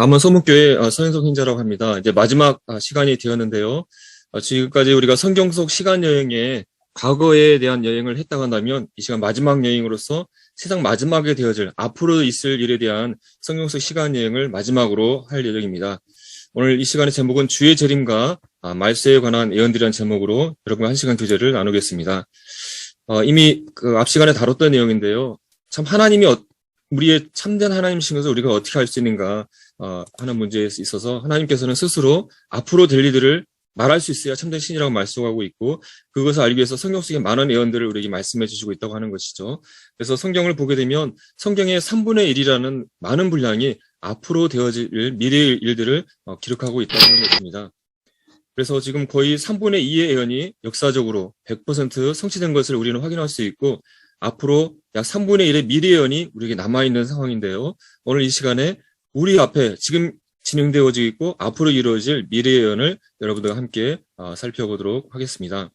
남원 서문교회 서현석 hin자라고 합니다. 이제 마지막 시간이 되었는데요. 지금까지 우리가 성경 속 시간 여행에 과거에 대한 여행을 했다고 한다면 이 시간 마지막 여행으로서 세상 마지막에 되어질 앞으로 있을 일에 대한 성경 속 시간 여행을 마지막으로 할 예정입니다. 오늘 이 시간의 제목은 주의 재림과 말세에 관한 예언들이라는 제목으로 여러분과 한 시간 교제를 나누겠습니다. 이미 앞 시간에 다뤘던 내용인데요. 참 하나님이 우리의 참된 하나님이신 것을 우리가 어떻게 알 수 있는가 하는 문제에 있어서 하나님께서는 스스로 앞으로 될 일들을 말할 수 있어야 참된 신이라고 말씀하고 있고, 그것을 알기 위해서 성경 속에 많은 예언들을 우리에게 말씀해 주시고 있다고 하는 것이죠. 그래서 성경을 보게 되면 성경의 3분의 1이라는 많은 분량이 앞으로 되어질 미래의 일들을 기록하고 있다고 하는 것입니다. 그래서 지금 거의 3분의 2의 예언이 역사적으로 100% 성취된 것을 우리는 확인할 수 있고, 앞으로 약 3분의 1의 미래 예언이 우리에게 남아있는 상황인데요. 오늘 이 시간에 우리 앞에 지금 진행되어지고 있고 앞으로 이루어질 미래 예언을 여러분들과 함께 살펴보도록 하겠습니다.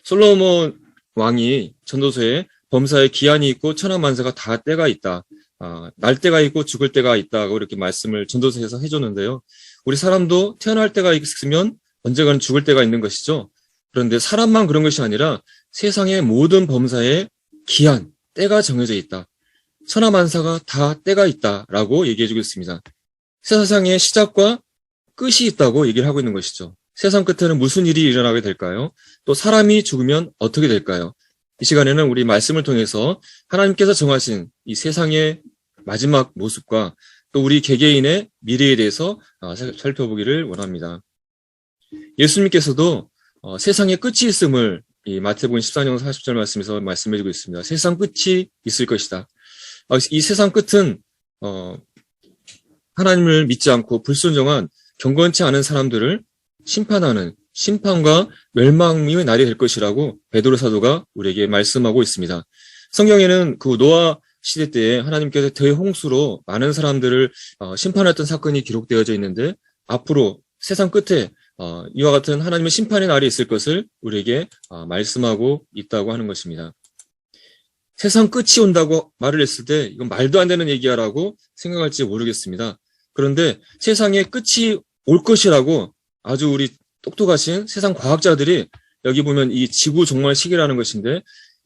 솔로몬 왕이 전도서에 범사에 기한이 있고 천하만세가 다 때가 있다, 날 때가 있고 죽을 때가 있다고 이렇게 말씀을 전도서에서 해줬는데요. 우리 사람도 태어날 때가 있으면 언젠가는 죽을 때가 있는 것이죠. 그런데 사람만 그런 것이 아니라 세상의 모든 범사에 기한, 때가 정해져 있다. 천하만사가 다 때가 있다라고 얘기해주고 있습니다. 세상의 시작과 끝이 있다고 얘기를 하고 있는 것이죠. 세상 끝에는 무슨 일이 일어나게 될까요? 또 사람이 죽으면 어떻게 될까요? 이 시간에는 우리 말씀을 통해서 하나님께서 정하신 이 세상의 마지막 모습과 또 우리 개개인의 미래에 대해서 살펴보기를 원합니다. 예수님께서도 세상에 끝이 있음을 이 마태복음 14장 40절 말씀에서 말씀해주고 있습니다. 세상 끝이 있을 것이다. 이 세상 끝은 하나님을 믿지 않고 불순종한 경건치 않은 사람들을 심판하는 심판과 멸망의 날이 될 것이라고 베드로 사도가 우리에게 말씀하고 있습니다. 성경에는 그 노아 시대 때에 하나님께서 대홍수로 많은 사람들을 심판했던 사건이 기록되어져 있는데, 앞으로 세상 끝에 이와 같은 하나님의 심판의 날이 있을 것을 우리에게 말씀하고 있다고 하는 것입니다. 세상 끝이 온다고 말을 했을 때 이건 말도 안 되는 얘기야라고 생각할지 모르겠습니다. 그런데 세상에 끝이 올 것이라고 아주 우리 똑똑하신 세상 과학자들이, 여기 보면 이 지구 종말 시기라는 것인데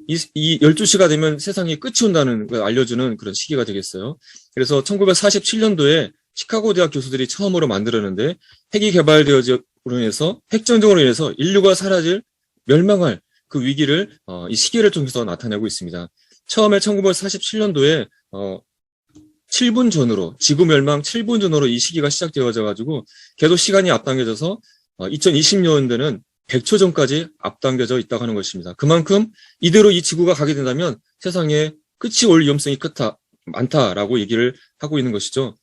이 12시가 되면 세상에 끝이 온다는 걸 알려주는 그런 시기가 되겠어요. 그래서 1947년도에 시카고 대학 교수들이 처음으로 만들었는데, 핵이 개발되어짐으로 인해서 핵전쟁으로 인해서 인류가 사라질, 멸망할 그 위기를 이 시기를 통해서 나타내고 있습니다. 처음에 1947년도에 7분 전으로, 지구 멸망 7분 전으로 이 시기가 시작되어져 가지고 계속 시간이 앞당겨져서 2020년대는 100초 전까지 앞당겨져 있다고 하는 것입니다. 그만큼 이대로 이 지구가 가게 된다면 세상에 끝이 올 위험성이 많다라고 얘기를 하고 있는 것이죠.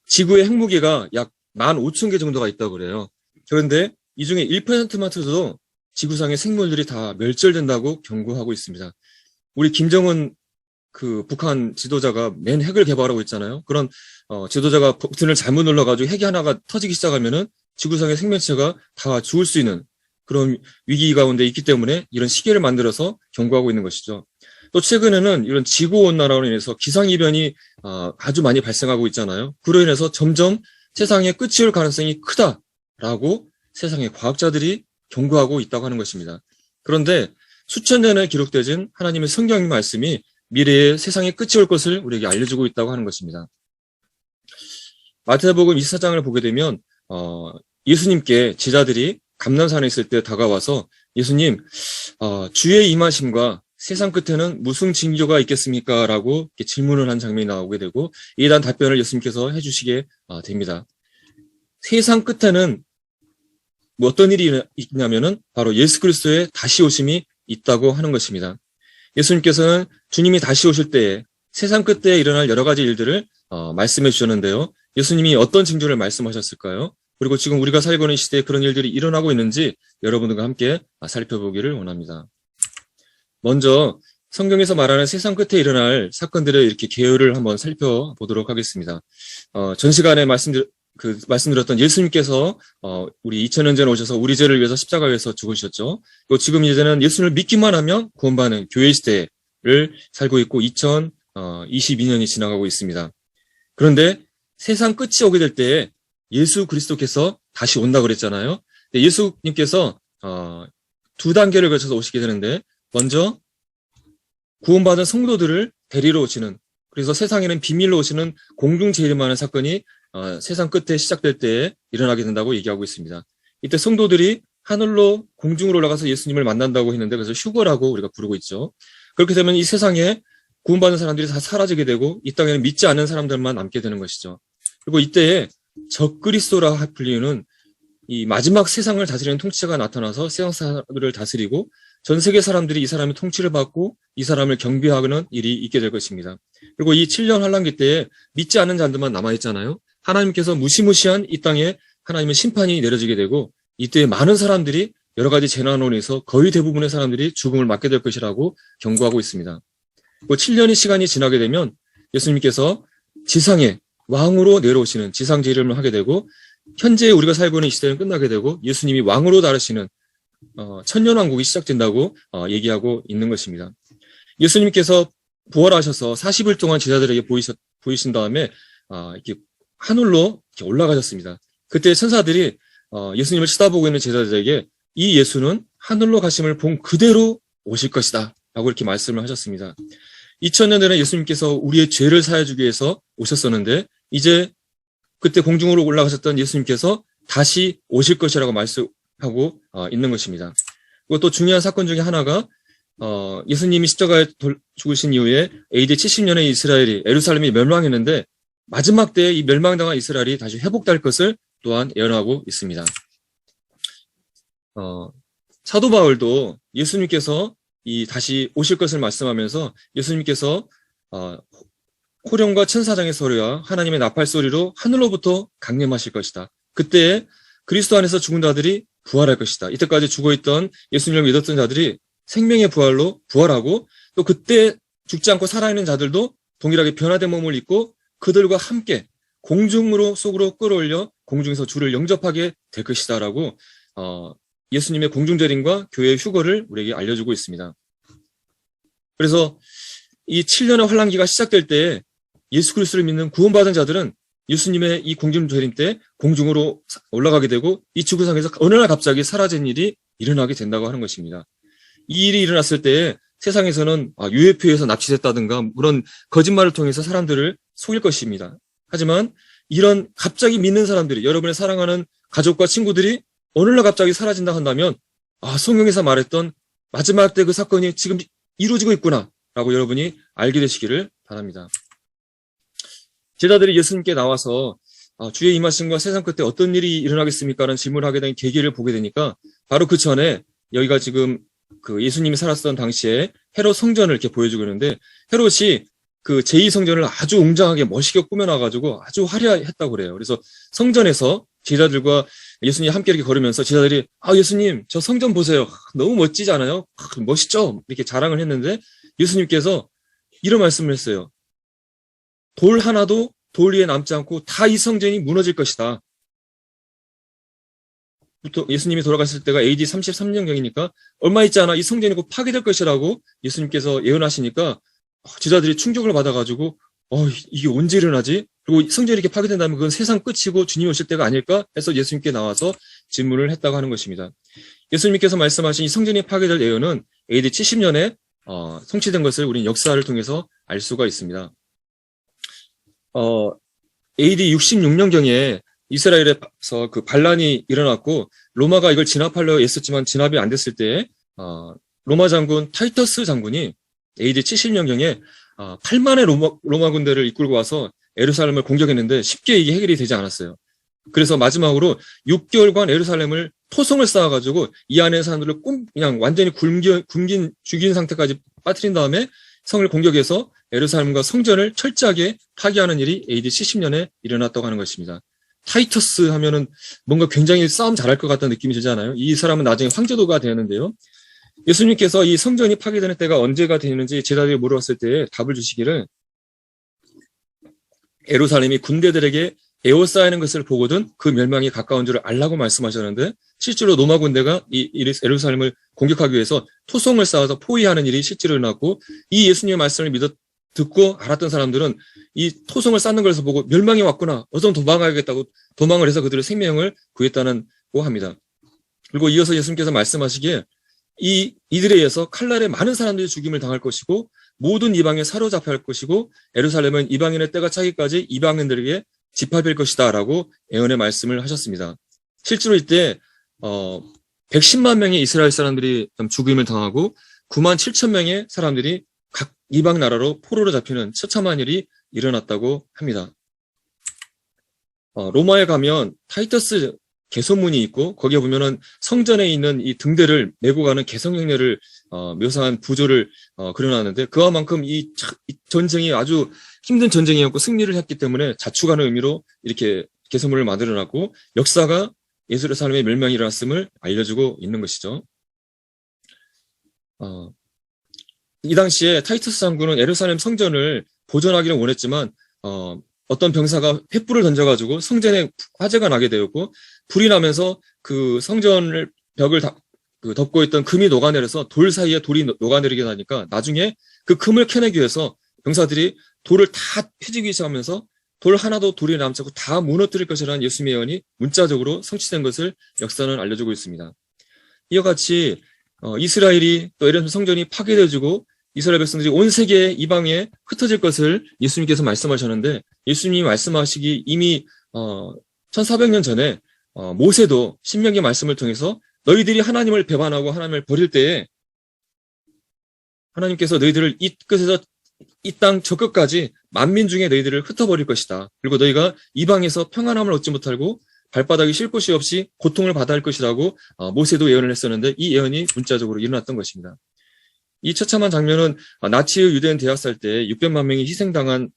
지구의 핵무기가 약 15,000개 정도가 있다고 그래요. 그런데 이 중에 1%만 터져도 지구상의 생물들이 다 멸절된다고 경고하고 있습니다. 우리 김정은 그 북한 지도자가 맨 핵을 개발하고 있잖아요. 그런 지도자가 버튼을 잘못 눌러가지고 핵이 하나가 터지기 시작하면은 지구상의 생명체가 다 죽을 수 있는 그런 위기 가운데 있기 때문에 이런 시계를 만들어서 경고하고 있는 것이죠. 또 최근에는 이런 지구온난화로 인해서 기상이변이 아주 많이 발생하고 있잖아요. 그로 인해서 점점 세상에 끝이 올 가능성이 크다라고 세상의 과학자들이 경고하고 있다고 하는 것입니다. 그런데 수천 년에 기록되진 하나님의 성경 말씀이 미래에 세상에 끝이 올 것을 우리에게 알려주고 있다고 하는 것입니다. 마태복음 24장을 보게 되면 예수님께 제자들이 감람산에 있을 때 다가와서, 예수님, 주의 임하심과 세상 끝에는 무슨 징조가 있겠습니까? 라고 질문을 한 장면이 나오게 되고, 이에 대한 답변을 예수님께서 해주시게 됩니다. 세상 끝에는 어떤 일이 있냐면은 바로 예수 그리스도의 다시 오심이 있다고 하는 것입니다. 예수님께서는 주님이 다시 오실 때에 세상 끝에 일어날 여러 가지 일들을 말씀해 주셨는데요. 예수님이 어떤 징조를 말씀하셨을까요? 그리고 지금 우리가 살고 있는 시대에 그런 일들이 일어나고 있는지 여러분들과 함께 살펴보기를 원합니다. 먼저 성경에서 말하는 세상 끝에 일어날 사건들의 이렇게 계율을 한번 살펴보도록 하겠습니다. 전 시간에 말씀드렸던 예수님께서 우리 2000년 전에 오셔서 우리 죄를 위해서 십자가에서 죽으셨죠. 또 지금 이제는 예수를 믿기만 하면 구원받는 교회 시대를 살고 있고 2022년이 지나가고 있습니다. 그런데 세상 끝이 오게 될 때에 예수 그리스도께서 다시 온다 그랬잖아요. 예수님께서 두 단계를 거쳐서 오시게 되는데 먼저 구원받은 성도들을 데리러 오시는, 그래서 세상에는 비밀로 오시는 공중 재림하는 사건이 세상 끝에 시작될 때에 일어나게 된다고 얘기하고 있습니다. 이때 성도들이 하늘로 공중으로 올라가서 예수님을 만난다고 했는데 그래서 휴거라고 우리가 부르고 있죠. 그렇게 되면 이 세상에 구원받은 사람들이 다 사라지게 되고 이 땅에는 믿지 않는 사람들만 남게 되는 것이죠. 그리고 이때에 적그리스도라 불리는 이 마지막 세상을 다스리는 통치자가 나타나서 세상 사람들을 다스리고 전 세계 사람들이 이 사람의 통치를 받고 이 사람을 경배하는 일이 있게 될 것입니다. 그리고 이 7년 환란기 때에 믿지 않는 자들만 남아있잖아요. 하나님께서 무시무시한 이 땅에 하나님의 심판이 내려지게 되고 이때 많은 사람들이 여러 가지 재난으로 인해서 거의 대부분의 사람들이 죽음을 맞게 될 것이라고 경고하고 있습니다. 그 7년의 시간이 지나게 되면 예수님께서 지상에 왕으로 내려오시는 지상 재림을 하게 되고 현재 우리가 살고 있는 이 시대는 끝나게 되고 예수님이 왕으로 다루시는 천년왕국이 시작된다고 얘기하고 있는 것입니다. 예수님께서 부활하셔서 40일 동안 제자들에게 보이신 다음에 이렇게 하늘로 이렇게 올라가셨습니다. 그때 천사들이 예수님을 쳐다보고 있는 제자들에게 이 예수는 하늘로 가심을 본 그대로 오실 것이다 라고 이렇게 말씀을 하셨습니다. 2000년 전에 예수님께서 우리의 죄를 사해주기 위해서 오셨었는데 이제 그때 공중으로 올라가셨던 예수님께서 다시 오실 것이라고 말씀하고 있는 것입니다. 그리고 또 중요한 사건 중에 하나가 예수님이 십자가에 죽으신 이후에 AD 70년에 이스라엘이 예루살렘이 멸망했는데 마지막 때에 이 멸망당한 이스라엘이 다시 회복될 것을 또한 예언하고 있습니다. 사도 바울도 예수님께서 다시 오실 것을 말씀하면서 예수님께서 호령과 천사장의 소리와 하나님의 나팔 소리로 하늘로부터 강림하실 것이다. 그때 그리스도 안에서 죽은 자들이 부활할 것이다. 이때까지 죽어있던 예수님을 믿었던 자들이 생명의 부활로 부활하고 또 그때 죽지 않고 살아있는 자들도 동일하게 변화된 몸을 입고 그들과 함께 공중으로 속으로 끌어올려 공중에서 주를 영접하게 될 것이다라고 예수님의 공중재림과 교회의 휴거를 우리에게 알려주고 있습니다. 그래서 이 7년의 환란기가 시작될 때 예수 그리스도를 믿는 구원받은 자들은 예수님의 이 공중재림 때 공중으로 올라가게 되고 이 지구상에서 어느 날 갑자기 사라진 일이 일어나게 된다고 하는 것입니다. 이 일이 일어났을 때 세상에서는 UFO에서 납치됐다든가 그런 거짓말을 통해서 사람들을 속일 것입니다. 하지만 이런 갑자기 믿는 사람들이 여러분의 사랑하는 가족과 친구들이 어느 날 갑자기 사라진다 한다면 성경에서 말했던 마지막 때 그 사건이 지금 이루어지고 있구나 라고 여러분이 알게 되시기를 바랍니다. 제자들이 예수님께 나와서 주의 임하심과 세상 끝에 어떤 일이 일어나겠습니까? 라는 질문을 하게 된 계기를 보게 되니까 바로 그 전에 여기가 지금 그 예수님이 살았던 당시에 헤롯 성전을 이렇게 보여주고 있는데 헤롯이 그 제2성전을 아주 웅장하게 멋있게 꾸며놔가지고 아주 화려했다고 그래요. 그래서 성전에서 제자들과 예수님이 함께 이렇게 걸으면서 제자들이 예수님 저 성전 보세요. 너무 멋지지 않아요? 멋있죠? 이렇게 자랑을 했는데 예수님께서 이런 말씀을 했어요. 돌 하나도 돌 위에 남지 않고 다 이 성전이 무너질 것이다. 예수님이 돌아가실 때가 AD 33년경이니까 얼마 있지 않아 이 성전이 곧 파괴될 것이라고 예수님께서 예언하시니까 제자들이 충격을 받아가지고 이게 언제 일어나지? 그리고 성전이 이렇게 파괴된다면 그건 세상 끝이고 주님이 오실 때가 아닐까? 해서 예수님께 나와서 질문을 했다고 하는 것입니다. 예수님께서 말씀하신 이 성전이 파괴될 예언은 AD 70년에 성취된 것을 우리는 역사를 통해서 알 수가 있습니다. AD 66년경에 이스라엘에서 그 반란이 일어났고 로마가 이걸 진압하려 애썼지만 진압이 안 됐을 때 로마 장군 타이터스 장군이 AD 70년경에 8만의 로마 군대를 이끌고 와서 예루살렘을 공격했는데 쉽게 이게 해결이 되지 않았어요. 그래서 마지막으로 6개월간 예루살렘을 토성을 쌓아가지고 이 안에 사람들을 그냥 완전히 죽인 상태까지 빠뜨린 다음에 성을 공격해서 예루살렘과 성전을 철저하게 파괴하는 일이 AD 70년에 일어났다고 하는 것입니다. 타이터스 하면은 뭔가 굉장히 싸움 잘할 것 같다는 느낌이 들지 않아요? 이 사람은 나중에 황제도가 되었는데요. 예수님께서 이 성전이 파괴되는 때가 언제가 되는지 제자들이 물어봤을 때 답을 주시기를 예루살렘이 군대들에게 에워싸이는 것을 보거든 그 멸망이 가까운 줄을 알라고 말씀하셨는데 실제로 로마 군대가 이 예루살렘을 공격하기 위해서 토성을 쌓아서 포위하는 일이 실제로 일어났고 이 예수님의 말씀을 듣고 알았던 사람들은 이 토성을 쌓는 것에서 보고 멸망이 왔구나. 어서 도망가야겠다고 도망을 해서 그들의 생명을 구했다고 합니다. 그리고 이어서 예수님께서 말씀하시기에 이들에 의해서 칼날에 많은 사람들이 죽임을 당할 것이고 모든 이방에 사로잡혀 할 것이고 예루살렘은 이방인의 때가 차기까지 이방인들에게 짓밟힐 것이다 라고 예언의 말씀을 하셨습니다. 실제로 이때 110만 명의 이스라엘 사람들이 죽임을 당하고 9만 7천 명의 사람들이 각 이방 나라로 포로로 잡히는 처참한 일이 일어났다고 합니다. 로마에 가면 타이터스 개선문이 있고 거기에 보면은 성전에 있는 이 등대를 메고 가는 개성행렬을 묘사한 부조를 그려놨는데 그와만큼 이 전쟁이 아주 힘든 전쟁이었고 승리를 했기 때문에 자축하는 의미로 이렇게 개선문을 만들어놨고 역사가 예루살렘의 멸망이 일어났음을 알려주고 있는 것이죠. 이 당시에 타이투스 장군은 예루살렘 성전을 보존하기를 원했지만 어떤 병사가 횃불을 던져가지고 성전에 화재가 나게 되었고 불이 나면서 그 성전을 벽을 덮고 있던 금이 녹아내려서 돌 사이에 돌이 녹아내리게 하니까 나중에 그 금을 캐내기 위해서 병사들이 돌을 다 펴지기 시작하면서 돌 하나도 돌이 남지 않고 다 무너뜨릴 것이라는 예수님의 예언이 문자적으로 성취된 것을 역사는 알려주고 있습니다. 이와 같이 이스라엘이 또 예루살렘 성전이 파괴되어지고 이스라엘 백성들이 온 세계 이방에 흩어질 것을 예수님께서 말씀하셨는데 예수님이 말씀하시기 이미 1400년 전에 모세도 신명기 말씀을 통해서 너희들이 하나님을 배반하고 하나님을 버릴 때에 하나님께서 너희들을 이 끝에서 이 땅 저 끝까지 만민 중에 너희들을 흩어버릴 것이다. 그리고 너희가 이방에서 평안함을 얻지 못하고 발바닥이 쉴 곳이 없이 고통을 받아야 할 것이라고 모세도 예언을 했었는데 이 예언이 문자적으로 일어났던 것입니다. 이 처참한 장면은 나치의 유대인 대학살 때 600만 명이 희생당한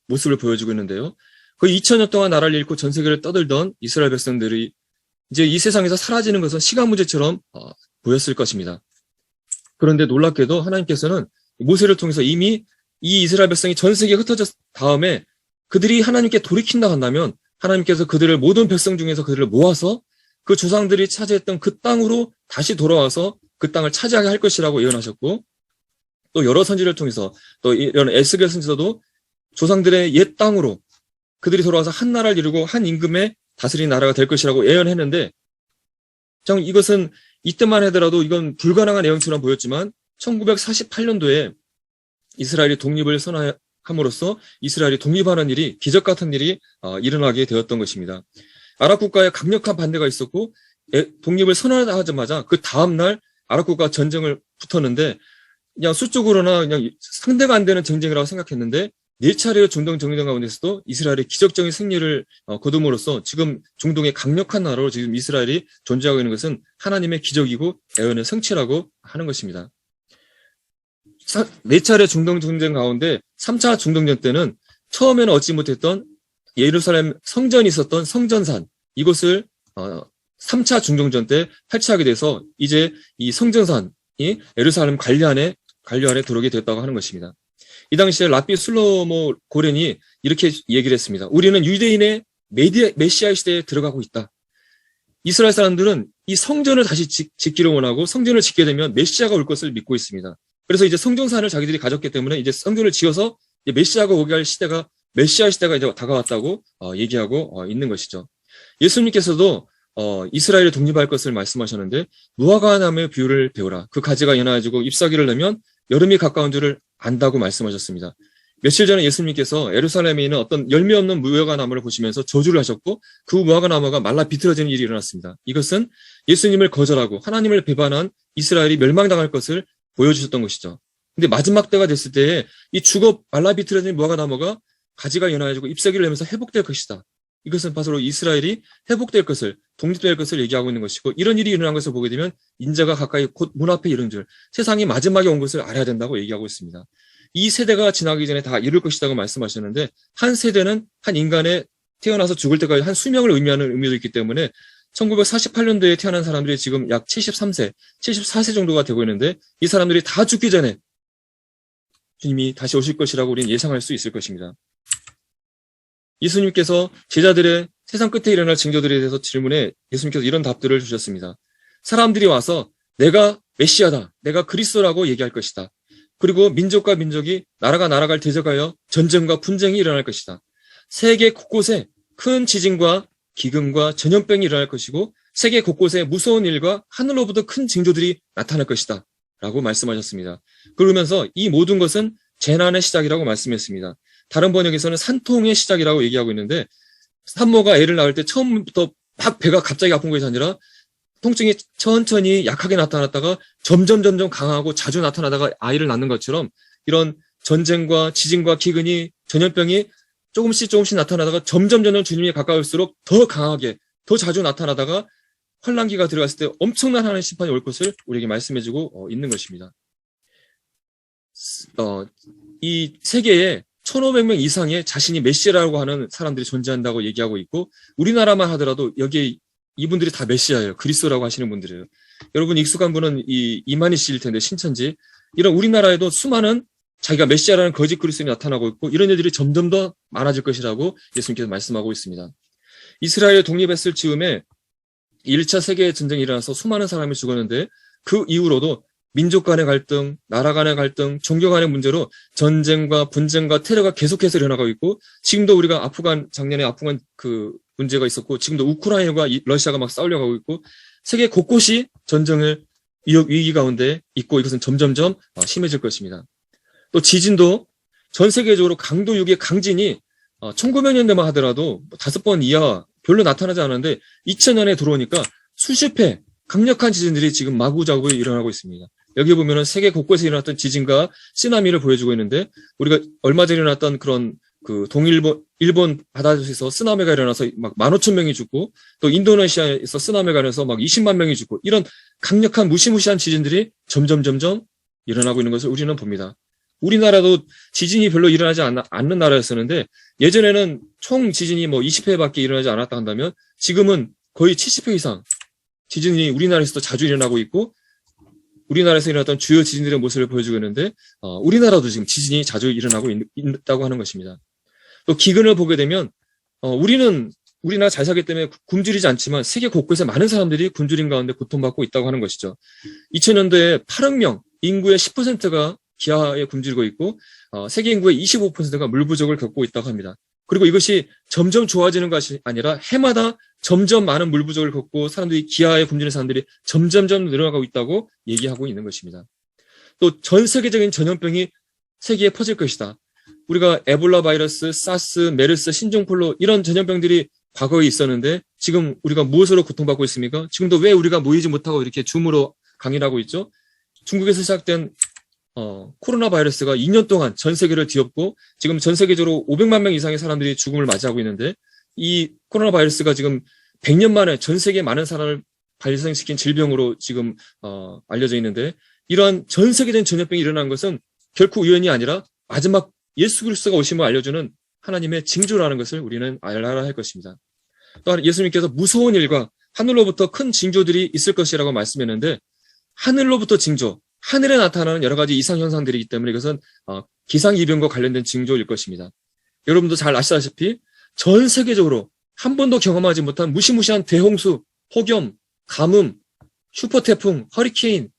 모습을 보여주고 있는데요. 거의 2000년 동안 나라를 잃고 전 세계를 떠들던 이스라엘 백성들이 이제 이 세상에서 사라지는 것은 시간 문제처럼 보였을 것입니다. 그런데 놀랍게도 하나님께서는 모세를 통해서 이미 이 이스라엘 백성이 전 세계에 흩어졌 다음에 그들이 하나님께 돌이킨다 한다면 하나님께서 그들을 모든 백성 중에서 그들을 모아서 그 조상들이 차지했던 그 땅으로 다시 돌아와서 그 땅을 차지하게 할 것이라고 예언하셨고 또 여러 선지를 통해서 또 이런 에스겔 선지서도 조상들의 옛 땅으로 그들이 돌아와서 한 나라를 이루고 한 임금의 다스리는 나라가 될 것이라고 예언했는데 참 이것은 이때만 하더라도 이건 불가능한 예언처럼 보였지만 1948년도에 이스라엘이 독립을 선언함으로써 이스라엘이 독립하는 일이 기적 같은 일이 일어나게 되었던 것입니다. 아랍 국가에 강력한 반대가 있었고 독립을 선언하자마자 그 다음날 아랍 국가가 전쟁을 붙었는데 그냥 수적으로나 그냥 상대가 안 되는 전쟁이라고 생각했는데 4차례의 중동 정전 가운데서도 이스라엘이 기적적인 승리를 거둠으로써 지금 중동의 강력한 나라로 지금 이스라엘이 존재하고 있는 것은 하나님의 기적이고 예언의 성취라고 하는 것입니다. 4차례 중동 전쟁 가운데 3차 중동전 때는 처음에는 얻지 못했던 예루살렘 성전이 있었던 성전산 이곳을 3차 중동전 때 탈취하게 돼서 이제 이 성전산이 예루살렘 관리 안에 들어오게 됐다고 하는 것입니다. 이 당시에 라비 슬로모 고렌이 이렇게 얘기를 했습니다. 우리는 유대인의 메시아 시대에 들어가고 있다. 이스라엘 사람들은 이 성전을 다시 짓기를 원하고 성전을 짓게 되면 메시아가 올 것을 믿고 있습니다. 그래서 이제 성전산을 자기들이 가졌기 때문에 이제 성전을 지어서 메시아가 오게 할 시대가 메시아 시대가 이제 다가왔다고 얘기하고 있는 것이죠. 예수님께서도 이스라엘이 독립할 것을 말씀하셨는데 무화과 나무의 비유를 배우라. 그 가지가 연해지고 잎사귀를 내면 여름이 가까운 줄을 안다고 말씀하셨습니다. 며칠 전에 예수님께서 예루살렘에 있는 어떤 열매 없는 무화과 나무를 보시면서 저주를 하셨고 그 무화과 나무가 말라 비틀어지는 일이 일어났습니다. 이것은 예수님을 거절하고 하나님을 배반한 이스라엘이 멸망당할 것을 보여주셨던 것이죠. 근데 마지막 때가 됐을 때에 이 죽어 말라 비틀어진 무화과 나무가 가지가 연해지고 잎사귀를 내면서 회복될 것이다. 이것은 바로 이스라엘이 회복될 것을, 독립될 것을 얘기하고 있는 것이고 이런 일이 일어난 것을 보게 되면 인자가 가까이 곧 문 앞에 이른 줄 세상이 마지막에 온 것을 알아야 된다고 얘기하고 있습니다. 이 세대가 지나기 전에 다 이룰 것이라고 말씀하셨는데 한 세대는 한 인간의 태어나서 죽을 때까지 한 수명을 의미하는 의미도 있기 때문에 1948년도에 태어난 사람들이 지금 약 73세, 74세 정도가 되고 있는데 이 사람들이 다 죽기 전에 주님이 다시 오실 것이라고 우리는 예상할 수 있을 것입니다. 예수님께서 제자들의 세상 끝에 일어날 징조들에 대해서 질문에 예수님께서 이런 답들을 주셨습니다. 사람들이 와서 내가 메시아다, 내가 그리스도라고 얘기할 것이다. 그리고 민족과 민족이 나라가 나라를 대적하여 전쟁과 분쟁이 일어날 것이다. 세계 곳곳에 큰 지진과 기근과 전염병이 일어날 것이고 세계 곳곳에 무서운 일과 하늘로부터 큰 징조들이 나타날 것이다. 라고 말씀하셨습니다. 그러면서 이 모든 것은 재난의 시작이라고 말씀했습니다. 다른 번역에서는 산통의 시작이라고 얘기하고 있는데 산모가 애를 낳을 때 처음부터 막 배가 갑자기 아픈 것이 아니라 통증이 천천히 약하게 나타났다가 점점 강하고 자주 나타나다가 아이를 낳는 것처럼 이런 전쟁과 지진과 기근이 전염병이 조금씩 나타나다가 점점 주님이 가까울수록 더 강하게 더 자주 나타나다가 환란기가 들어갔을 때 엄청난 하나님의 심판이 올 것을 우리에게 말씀해주고 있는 것입니다. 이 세계에 1500명 이상의 자신이 메시아라고 하는 사람들이 존재한다고 얘기하고 있고 우리나라만 하더라도 여기에 이분들이 다 메시아예요. 그리스도라고 하시는 분들이에요. 여러분 익숙한 분은 이만희 씨일 텐데 신천지 이런 우리나라에도 수많은 자기가 메시아라는 거짓 그리스도인이 나타나고 있고 이런 일들이 점점 더 많아질 것이라고 예수님께서 말씀하고 있습니다. 이스라엘 독립했을 즈음에 1차 세계전쟁이 일어나서 수많은 사람이 죽었는데 그 이후로도 민족 간의 갈등, 나라 간의 갈등, 종교 간의 문제로 전쟁과 분쟁과 테러가 계속해서 일어나고 있고 지금도 우리가 작년에 아프간 그 문제가 있었고 지금도 우크라이나가 러시아가 막 싸우려고 하고 있고 세계 곳곳이 전쟁을 위기 가운데 있고 이것은 점점점 심해질 것입니다. 또 지진도 전 세계적으로 강도 6의 강진이 1900년대만 하더라도 5번 이하 별로 나타나지 않았는데 2000년에 들어오니까 수십 회 강력한 지진들이 지금 마구자구 일어나고 있습니다. 여기 보면은 세계 곳곳에 일어났던 지진과 쓰나미를 보여주고 있는데 우리가 얼마 전에 일어났던 그런 그 일본 바다에서 쓰나미가 일어나서 막 15,000명이 죽고 또 인도네시아에서 쓰나미가 일어나서 막 20만 명이 죽고 이런 강력한 무시무시한 지진들이 점점 일어나고 있는 것을 우리는 봅니다. 우리나라도 지진이 별로 일어나지 않는 나라였었는데 예전에는 총 지진이 뭐 20회밖에 일어나지 않았다 한다면 지금은 거의 70회 이상 지진이 우리나라에서도 자주 일어나고 있고 우리나라에서 일어났던 주요 지진들의 모습을 보여주고 있는데 우리나라도 지금 지진이 자주 일어나고 있다고 하는 것입니다. 또 기근을 보게 되면 우리나라 잘 살기 때문에 굶주리지 않지만 세계 곳곳에 많은 사람들이 굶주림 가운데 고통받고 있다고 하는 것이죠. 2000년도에 8억 명 인구의 10%가 기아에 굶주리고 있고 세계 인구의 25%가 물 부족을 겪고 있다고 합니다. 그리고 이것이 점점 좋아지는 것이 아니라 해마다 점점 많은 물 부족을 겪고 사람들이 기아에 굶주리는 사람들이 점점 늘어나고 있다고 얘기하고 있는 것입니다. 또 전 세계적인 전염병이 세계에 퍼질 것이다. 우리가 에볼라 바이러스, 사스, 메르스, 신종플루 이런 전염병들이 과거에 있었는데 지금 우리가 무엇으로 고통받고 있습니까? 지금도 왜 우리가 모이지 못하고 이렇게 줌으로 강의를 있죠? 중국에서 시작된 코로나 바이러스가 2년 동안 전 세계를 뒤엎고 지금 전 세계적으로 500만 명 이상의 사람들이 죽음을 맞이하고 있는데 이 코로나 바이러스가 지금 100년 만에 전 세계 많은 사람을 발생시킨 질병으로 지금 알려져 있는데 이러한 전 세계적인 전염병이 일어난 것은 결코 우연이 아니라 마지막 예수 그리스도가 오심을 알려주는 하나님의 징조라는 것을 우리는 알아야 할 것입니다. 또한 예수님께서 무서운 일과 하늘로부터 큰 징조들이 있을 것이라고 말씀했는데 하늘로부터 징조, 하늘에 나타나는 여러 가지 이상 현상들이기 때문에 이것은 기상이변과 관련된 징조일 것입니다. 여러분도 잘 아시다시피 전 세계적으로 한 번도 경험하지 못한 무시무시한 대홍수, 폭염, 가뭄, 슈퍼태풍, 허리케인,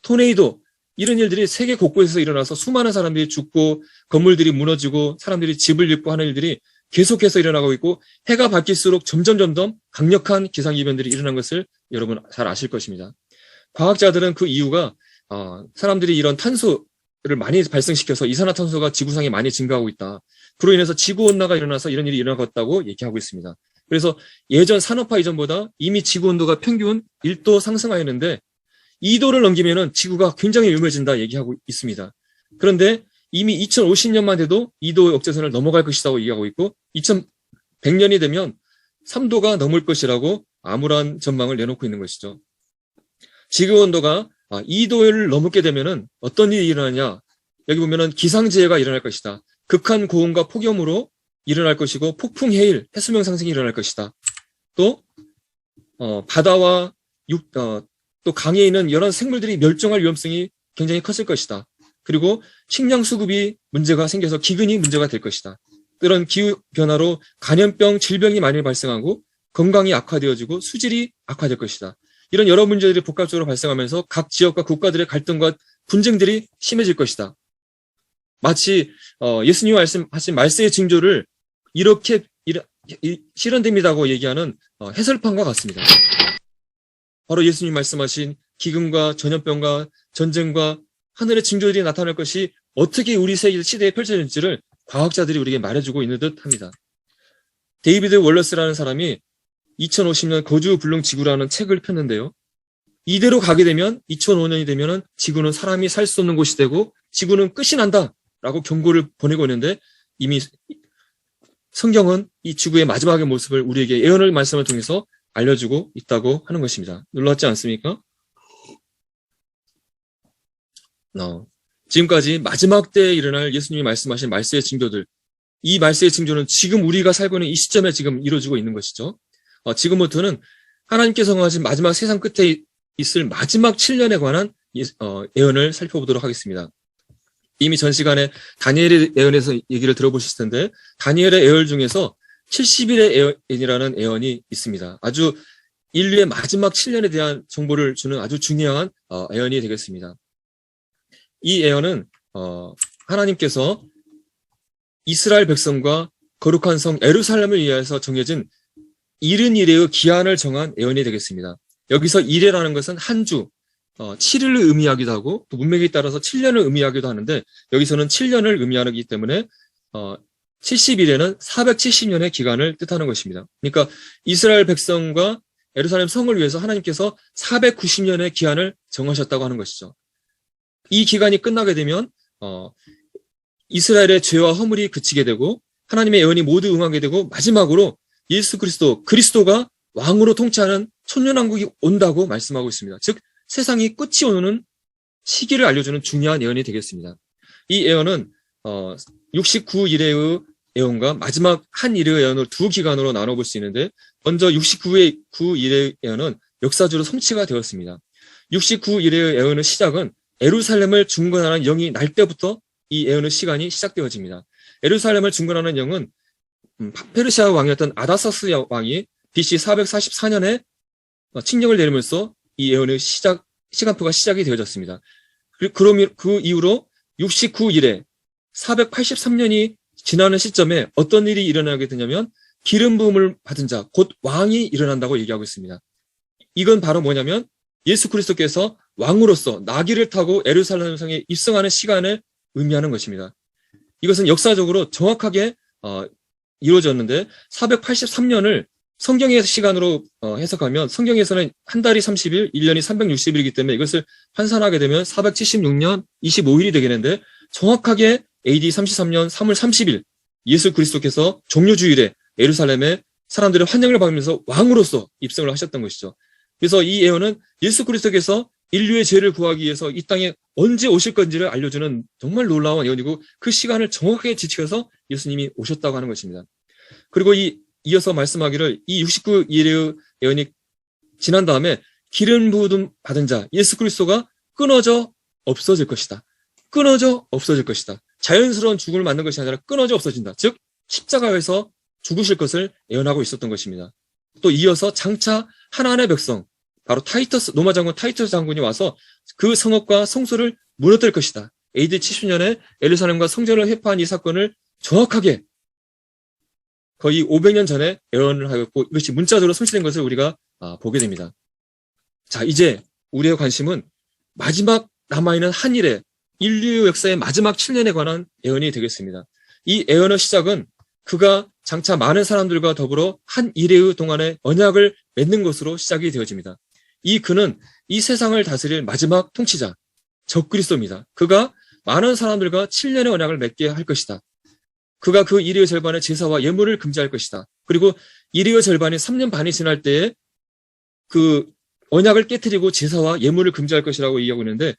토네이도 이런 일들이 세계 곳곳에서 일어나서 수많은 사람들이 죽고 건물들이 무너지고 사람들이 집을 잃고 하는 일들이 계속해서 일어나고 있고 해가 밝힐수록 점점 강력한 기상이변들이 일어난 것을 여러분 잘 아실 것입니다. 과학자들은 그 이유가 사람들이 이런 탄소를 많이 발생시켜서 이산화탄소가 지구상에 많이 증가하고 있다. 그로 인해서 지구온난화가 일어나서 이런 일이 일어났다고 얘기하고 있습니다. 그래서 예전 산업화 이전보다 이미 지구온도가 평균 1도 상승하였는데 2도를 넘기면은 지구가 굉장히 위험해진다 얘기하고 있습니다. 그런데 이미 2050년만 돼도 2도 역제선을 넘어갈 것이라고 얘기하고 있고 2100년이 되면 3도가 넘을 것이라고 암울한 전망을 내놓고 있는 것이죠. 지구 온도가 2도를 넘게 되면은 어떤 일이 일어나냐? 여기 보면은 기상재해가 일어날 것이다. 극한 고온과 폭염으로 일어날 것이고 폭풍 해일, 해수면 상승이 일어날 것이다. 또 바다와 또 강에 있는 여러 생물들이 멸종할 위험성이 굉장히 컸을 것이다. 그리고 식량 수급이 문제가 생겨서 기근이 문제가 될 것이다. 이런 기후 변화로 감염병, 질병이 많이 발생하고 건강이 악화되어지고 수질이 악화될 것이다. 이런 여러 문제들이 복합적으로 발생하면서 각 지역과 국가들의 갈등과 분쟁들이 심해질 것이다. 마치 예수님이 말씀하신 말세의 징조를 이렇게 실현됩니다고 얘기하는 해설판과 같습니다. 바로 예수님 말씀하신 기근과 전염병과 전쟁과 하늘의 징조들이 나타날 것이 어떻게 우리 시대에 펼쳐질지를 과학자들이 우리에게 말해주고 있는 듯 합니다. 데이비드 월러스라는 사람이 2050년 거주불능지구라는 책을 폈는데요. 이대로 가게 되면 2005년이 되면 지구는 사람이 살 수 없는 곳이 되고 지구는 끝이 난다라고 경고를 보내고 있는데 이미 성경은 이 지구의 마지막의 모습을 우리에게 예언의 말씀을 통해서 알려주고 있다고 하는 것입니다. 놀랍지 않습니까? 지금까지 마지막 때에 일어날 예수님이 말씀하신 말세의 징조들, 이 말세의 징조는 지금 우리가 살고 있는 이 시점에 지금 이루어지고 있는 것이죠. 지금부터는 하나님께서 하신 마지막 세상 끝에 있을 마지막 7년에 관한 예언을 살펴보도록 하겠습니다. 이미 전 시간에 다니엘의 예언에서 얘기를 들어보셨을 텐데 다니엘의 예언 중에서 70일의 예언이라는 예언이 있습니다. 아주 인류의 마지막 7년에 대한 정보를 주는 아주 중요한 예언이 되겠습니다. 이 예언은 하나님께서 이스라엘 백성과 거룩한 성 예루살렘을 위해서 정해진 70일의 기한을 정한 예언이 되겠습니다. 여기서 일이라는 것은 한 주, 7일을 의미하기도 하고 또 문맥에 따라서 7년을 의미하기도 하는데 여기서는 7년을 의미하기 때문에 70일에는 470년의 기간을 뜻하는 것입니다. 그러니까 이스라엘 백성과 예루살렘 성을 위해서 하나님께서 490년의 기한을 정하셨다고 하는 것이죠. 이 기간이 끝나게 되면 이스라엘의 죄와 허물이 그치게 되고 하나님의 예언이 모두 응하게 되고 마지막으로 예수 그리스도가 왕으로 통치하는 천년왕국이 온다고 말씀하고 있습니다. 즉 세상이 끝이 오는 시기를 알려주는 중요한 예언이 되겠습니다. 이 예언은 69일의 예언과 마지막 한 일의 예언을 두 기간으로 나눠볼 수 있는데 먼저 69일의 예언은 역사적으로 성취가 되었습니다. 69일의 예언의 시작은 예루살렘을 중건하는 영이 날 때부터 이 예언의 시간이 시작되어집니다. 예루살렘을 중건하는 영은 페르시아 왕이었던 아다사스 왕이 BC 444년에 칙령을 내리면서 이 예언의 시간표가 시작이 되어졌습니다. 그 이후로 69일에 483년이 지나는 시점에 어떤 일이 일어나게 되냐면 기름 부음을 받은 자, 곧 왕이 일어난다고 얘기하고 있습니다. 이건 바로 뭐냐면 예수 그리스도께서 왕으로서 나귀를 타고 예루살렘 성에 입성하는 시간을 의미하는 것입니다. 이것은 역사적으로 정확하게 이루어졌는데 483년을 성경의 시간으로 해석하면 성경에서는 한 달이 30일, 1년이 360일이기 때문에 이것을 환산하게 되면 476년 25일이 되겠는데 정확하게 AD 33년 3월 30일 예수 그리스도께서 종료주일에 예루살렘에 사람들의 환영을 받으면서 왕으로서 입성을 하셨던 것이죠. 그래서 이 예언은 예수 그리스도께서 인류의 죄를 구하기 위해서 이 땅에 언제 오실 건지를 알려주는 정말 놀라운 예언이고 그 시간을 정확하게 지켜서 예수님이 오셨다고 하는 것입니다. 그리고 이어서 말씀하기를 이 69일의 예언이 지난 다음에 기름 부음 받은 자 예수 그리스도가 끊어져 없어질 것이다. 끊어져 없어질 것이다. 자연스러운 죽음을 맞는 것이 아니라 끊어져 없어진다. 즉 십자가에서 죽으실 것을 예언하고 있었던 것입니다. 또 이어서 장차 하나님의 백성 바로 로마 장군 타이터스 장군이 와서 그 성읍과 성소를 무너뜨릴 것이다. AD 70년에 예루살렘과 성전을 회파한 이 사건을 정확하게 거의 500년 전에 예언을 하였고 이것이 문자적으로 성취된 것을 우리가 보게 됩니다. 자, 이제 우리의 관심은 마지막 남아있는 한 일에 인류 역사의 마지막 7년에 관한 예언이 되겠습니다. 이 예언의 시작은 그가 장차 많은 사람들과 더불어 한 일회의 동안에 언약을 맺는 것으로 시작이 되어집니다. 그는 이 세상을 다스릴 마지막 통치자, 적그리스도입니다. 그가 많은 사람들과 7년의 언약을 맺게 할 것이다. 그가 그 일회의 절반의 제사와 예물을 금지할 것이다. 그리고 일회의 절반이 3년 반이 지날 때에 그 언약을 깨뜨리고 제사와 예물을 금지할 것이라고 얘기하고 있는데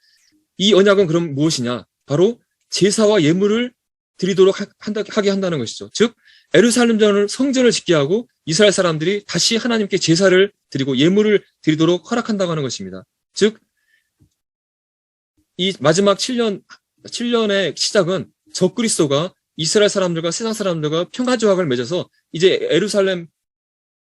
이 언약은 그럼 무엇이냐? 바로 제사와 예물을 드리도록 하게 한다는 것이죠. 즉 예루살렘 성전을 짓게 하고 이스라엘 사람들이 다시 하나님께 제사를 드리고 예물을 드리도록 허락한다고 하는 것입니다. 즉 이 마지막 7년의 시작은 적그리스도가 이스라엘 사람들과 세상 사람들과 평화조약을 맺어서 이제 예루살렘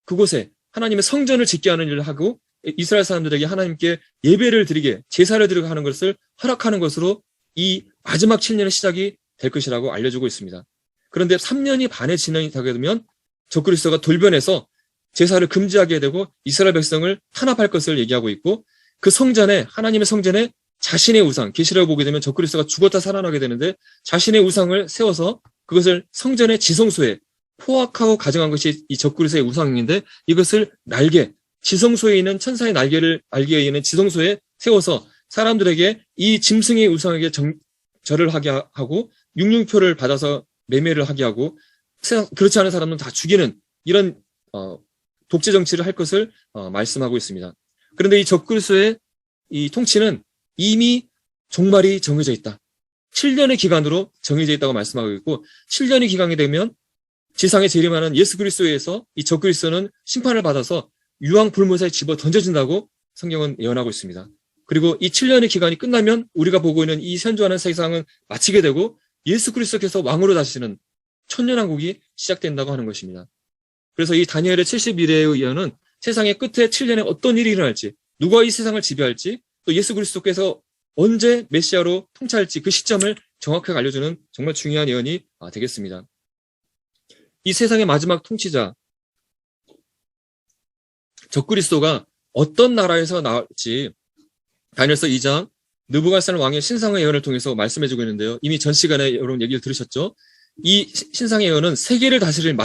그곳에 하나님의 성전을 짓게 하는 일을 하고 이스라엘 사람들에게 하나님께 예배를 드리게, 제사를 드리게 하는 것을 허락하는 것으로 이 마지막 7년의 시작이 될 것이라고 알려주고 있습니다. 그런데 3년이 반에 진행이 되게 되면 적그리스도가 돌변해서 제사를 금지하게 되고 이스라엘 백성을 탄압할 것을 얘기하고 있고, 그 성전에, 하나님의 성전에 자신의 우상, 계시록을 보게 되면 적그리스도가 죽었다 살아나게 되는데 자신의 우상을 세워서 그것을 성전의 지성소에 포악하고 가져간 것이 이 적그리스도의 우상인데, 이것을 날개, 지성소에 있는 천사의 날개에 있는 지성소에 세워서 사람들에게 이 짐승의 우상에게 절을 하게 하고 육륜표를 받아서 매매를 하게 하고, 그렇지 않은 사람은 다 죽이는 이런 독재 정치를 할 것을 말씀하고 있습니다. 그런데 이 적그리스도의 이 통치는 이미 종말이 정해져 있다. 7년의 기간으로 정해져 있다고 말씀하고 있고, 7년의 기간이 되면 지상에 재림하는 예수 그리스도에 의해서 이 적그리스도는 심판을 받아서 유황 불못에 집어 던져진다고 성경은 예언하고 있습니다. 그리고 이 7년의 기간이 끝나면 우리가 보고 있는 이 현존하는 세상은 마치게 되고 예수 그리스도께서 왕으로 다시는 천년왕국이 시작된다고 하는 것입니다. 그래서 이 다니엘의 70일의 예언은 세상의 끝에 7년에 어떤 일이 일어날지, 누가 이 세상을 지배할지, 또 예수 그리스도께서 언제 메시아로 통치할지 그 시점을 정확하게 알려주는 정말 중요한 예언이 되겠습니다. 이 세상의 마지막 통치자 적그리스도가 어떤 나라에서 나올지 다니엘서 2장 느부갓네살 왕의 신상의 예언을 통해서 말씀해주고 있는데요. 이미 전 시간에 여러분 얘기를 들으셨죠? 이 신상의 예언은 세계를 다스릴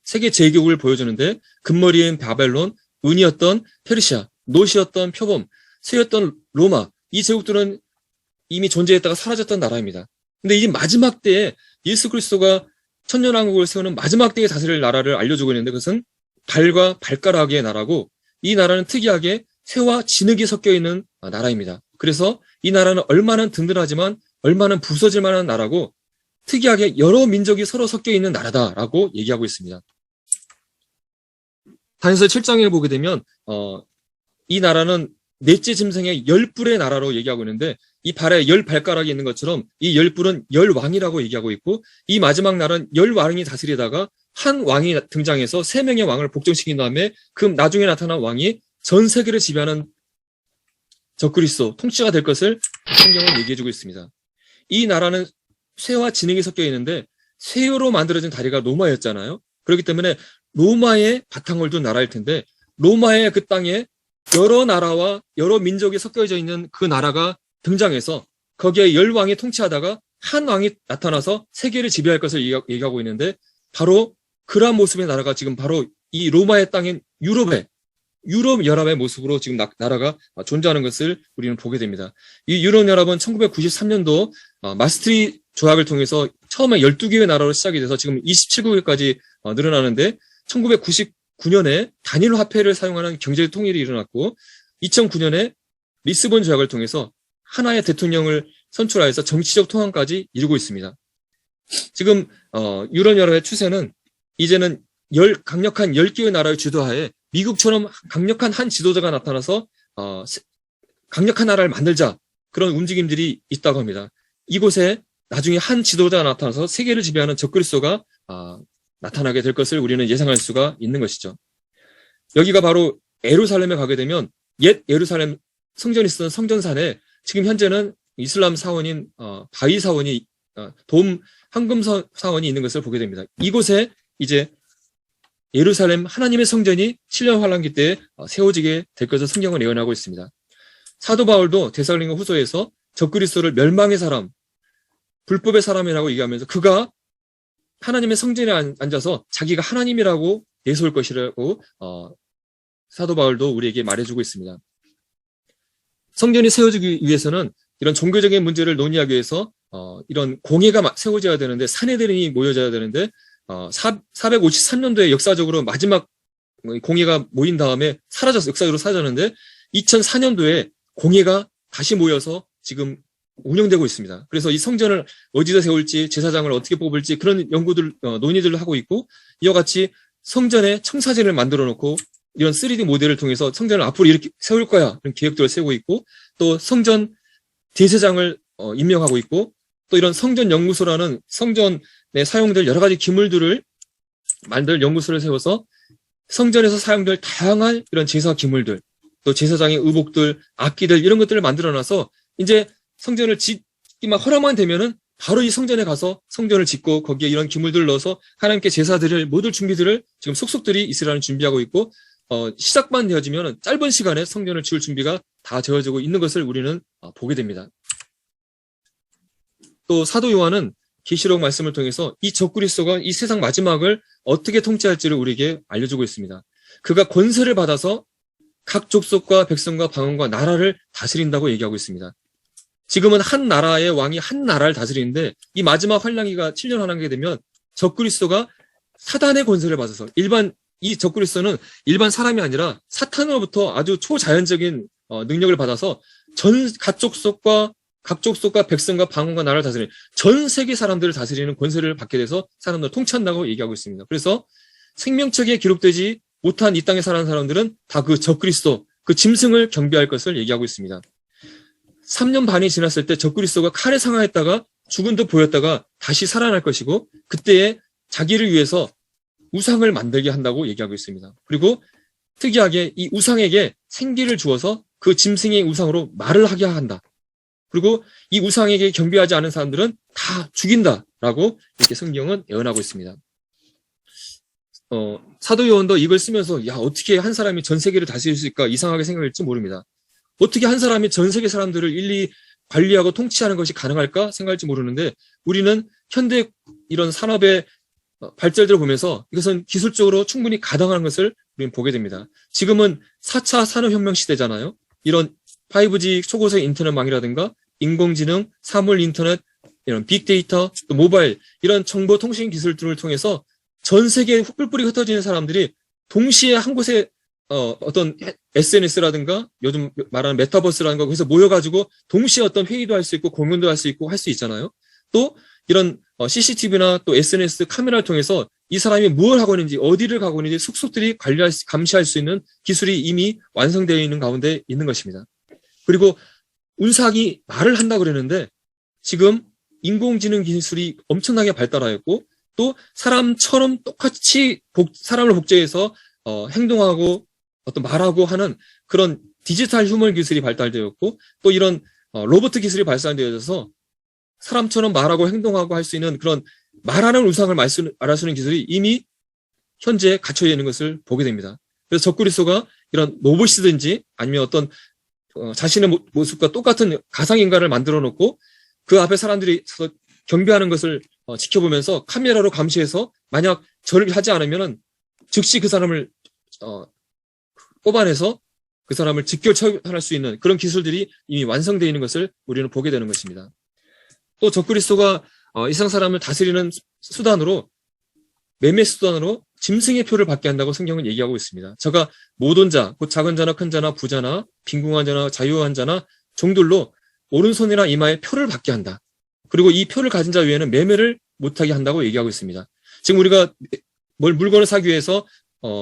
세계 제국을 보여주는데, 금머리인 바벨론, 은이었던 페르시아, 노시였던 표범, 쇠였던 로마, 이 제국들은 이미 존재했다가 사라졌던 나라입니다. 근데 이 마지막 때에 예수 그리스도가 천년왕국을 세우는 마지막 때에 다스릴 나라를 알려주고 있는데, 그것은 달과 발가락의 나라고, 이 나라는 특이하게 쇠와 진흙이 섞여 있는 나라입니다. 그래서 이 나라는 얼마나 든든하지만 얼마나 부서질 만한 나라고, 특이하게 여러 민족이 서로 섞여 있는 나라다라고 얘기하고 있습니다. 다니엘서 7장에 보게 되면 이 나라는 넷째 짐승의 10뿔의 나라로 얘기하고 있는데, 이 발에 10발가락이 있는 것처럼 이 10뿔은 10왕이라고 얘기하고 있고, 이 마지막 날은 10왕이 다스리다가 한 왕이 등장해서 3명의 왕을 복종시킨 다음에 그 나중에 나타난 왕이 전 세계를 지배하는 적그리스도 통치가 될 것을 성경은 얘기해주고 있습니다. 이 나라는 쇠와 진흙이 섞여 있는데, 쇠로 만들어진 다리가 로마였잖아요. 그렇기 때문에 로마의 바탕을 둔 나라일 텐데, 로마의 그 땅에 여러 나라와 여러 민족이 섞여져 있는 그 나라가 등장해서 거기에 10왕이 통치하다가 한 왕이 나타나서 세계를 지배할 것을 얘기하고 있는데, 바로 그러한 모습의 나라가 지금 바로 이 로마의 땅인 유럽 연합의 모습으로 지금 나라가 존재하는 것을 우리는 보게 됩니다. 이 유럽 연합은 1993년도 마스트리히트 조약을 통해서 처음에 12개의 나라로 시작이 돼서 지금 27개국까지 늘어나는데, 1999년에 단일 화폐를 사용하는 경제 통일이 일어났고, 2009년에 리스본 조약을 통해서 하나의 대통령을 선출하여서 정치적 통합까지 이루고 있습니다. 지금 유럽 연합의 추세는 이제는 강력한 10개의 나라의 주도하에 미국처럼 강력한 한 지도자가 나타나서 강력한 나라를 만들자, 그런 움직임들이 있다고 합니다. 이곳에 나중에 한 지도자가 나타나서 세계를 지배하는 적그리스도가 나타나게 될 것을 우리는 예상할 수가 있는 것이죠. 여기가 바로 예루살렘에 가게 되면 옛 예루살렘 성전이 있었던 성전산에 지금 현재는 이슬람 사원인 바위 사원이 돔 황금 사원이 있는 것을 보게 됩니다. 이곳에 이제 예루살렘 하나님의 성전이 7년 환란기 때에 세워지게 될 것을 성경은 예언하고 있습니다. 사도 바울도 데살로니가 후서에서 적그리스도를 멸망의 사람, 불법의 사람이라고 얘기하면서 그가 하나님의 성전에 앉아서 자기가 하나님이라고 내세울 것이라고 사도 바울도 우리에게 말해주고 있습니다. 성전이 세워지기 위해서는 이런 종교적인 문제를 논의하기 위해서 이런 공회가 세워져야 되는데, 산헤드린이 모여져야 되는데 453년도에 역사적으로 마지막 공회가 모인 다음에 역사적으로 사라졌는데, 2004년도에 공회가 다시 모여서 지금 운영되고 있습니다. 그래서 이 성전을 어디다 세울지, 제사장을 어떻게 뽑을지 그런 논의들을 하고 있고, 이와 같이 성전에 청사진을 만들어 놓고 이런 3D 모델을 통해서 성전을 앞으로 이렇게 세울 거야, 그런 계획들을 세우고 있고, 또 성전 대제장을 임명하고 있고, 또 이런 성전 연구소라는 성전에 사용될 여러 가지 기물들을 만들 연구소를 세워서 성전에서 사용될 다양한 이런 제사 기물들, 또 제사장의 의복들, 악기들 이런 것들을 만들어놔서 이제 성전을 짓기만 허락만 되면은 바로 이 성전에 가서 성전을 짓고 거기에 이런 기물들을 넣어서 하나님께 제사 드릴 모든 준비들을 지금 속속들이 이스라엘은 준비하고 있고 시작만 되어지면 짧은 시간에 성전을 지을 준비가 다 되어지고 있는 것을 우리는 보게 됩니다. 또 사도 요한은 계시록 말씀을 통해서 이 적그리스도가 이 세상 마지막을 어떻게 통치할지를 우리에게 알려주고 있습니다. 그가 권세를 받아서 각 족속과 백성과 방언과 나라를 다스린다고 얘기하고 있습니다. 지금은 한 나라의 왕이 한 나라를 다스리는데 이 마지막 환란기가 7년 환란기가 되면 적그리스도가 사단의 권세를 받아서 이 적그리스도는 일반 사람이 아니라 사탄으로부터 아주 초자연적인 능력을 받아서 각 족속과 백성과 방언과 나라를 다스리는 전 세계 사람들을 다스리는 권세를 받게 돼서 사람들을 통치한다고 얘기하고 있습니다. 그래서 생명책에 기록되지 못한 이 땅에 사는 사람들은 다 그 적그리스도, 그 짐승을 경배할 것을 얘기하고 있습니다. 3년 반이 지났을 때 적그리스도가 칼에 상하였다가 죽은 듯 보였다가 다시 살아날 것이고 그때에 자기를 위해서 우상을 만들게 한다고 얘기하고 있습니다. 그리고 특이하게 이 우상에게 생기를 주어서 그 짐승의 우상으로 말을 하게 한다. 그리고 이 우상에게 경배하지 않은 사람들은 다 죽인다라고 이렇게 성경은 예언하고 있습니다. 사도 요한도 이걸 쓰면서 어떻게 한 사람이 전 세계를 다스릴 수 있을까 이상하게 생각할지 모릅니다. 어떻게 한 사람이 전 세계 사람들을 일일이 관리하고 통치하는 것이 가능할까 생각할지 모르는데 우리는 현대 이런 산업의 발전들을 보면서 이것은 기술적으로 충분히 가능한 것을 우리는 보게 됩니다. 지금은 4차 산업혁명 시대잖아요. 이런 5G 초고속 인터넷망이라든가 인공지능, 사물 인터넷, 이런 빅데이터, 또 모바일 이런 정보통신 기술들을 통해서 전 세계에 뿔뿔이 흩어지는 사람들이 동시에 한 곳에 어떤 SNS라든가 요즘 말하는 메타버스라든가 거기서 모여가지고 동시에 어떤 회의도 할 수 있고 공연도 할 수 있고 할 수 있잖아요. 또 이런 CCTV나 또 SNS 카메라를 통해서 이 사람이 무엇을 하고 있는지 어디를 가고 있는지 속속들이 감시할 수 있는 기술이 이미 완성되어 있는 가운데 있는 것입니다. 그리고 운석이 말을 한다고 그러는데 지금 인공지능 기술이 엄청나게 발달하였고 또 사람처럼 똑같이 사람을 복제해서 행동하고 어떤 말하고 하는 그런 디지털 휴먼 기술이 발달되었고 또 이런 로봇 기술이 발달되어서 사람처럼 말하고 행동하고 할 수 있는 그런 말하는 우상을 말할 수 있는 기술이 이미 현재 갖춰져 있는 것을 보게 됩니다. 그래서 적그리스도가 이런 로봇이든지 아니면 어떤 자신의 모습과 똑같은 가상인간을 만들어 놓고 그 앞에 사람들이 서서 경배하는 것을 지켜보면서 카메라로 감시해서 만약 절을 하지 않으면 즉시 그 사람을 뽑아내서 그 사람을 직결 처형할 수 있는 그런 기술들이 이미 완성되어 있는 것을 우리는 보게 되는 것입니다. 또 적그리스도가 이 세상 사람을 다스리는 수단으로 매매 수단으로 짐승의 표를 받게 한다고 성경은 얘기하고 있습니다. 저가 모든 자, 곧 작은 자나 큰 자나 부자나 빈궁한 자나 자유한 자나 종들로 오른손이나 이마에 표를 받게 한다. 그리고 이 표를 가진 자 외에는 매매를 못하게 한다고 얘기하고 있습니다. 지금 우리가 물건을 사기 위해서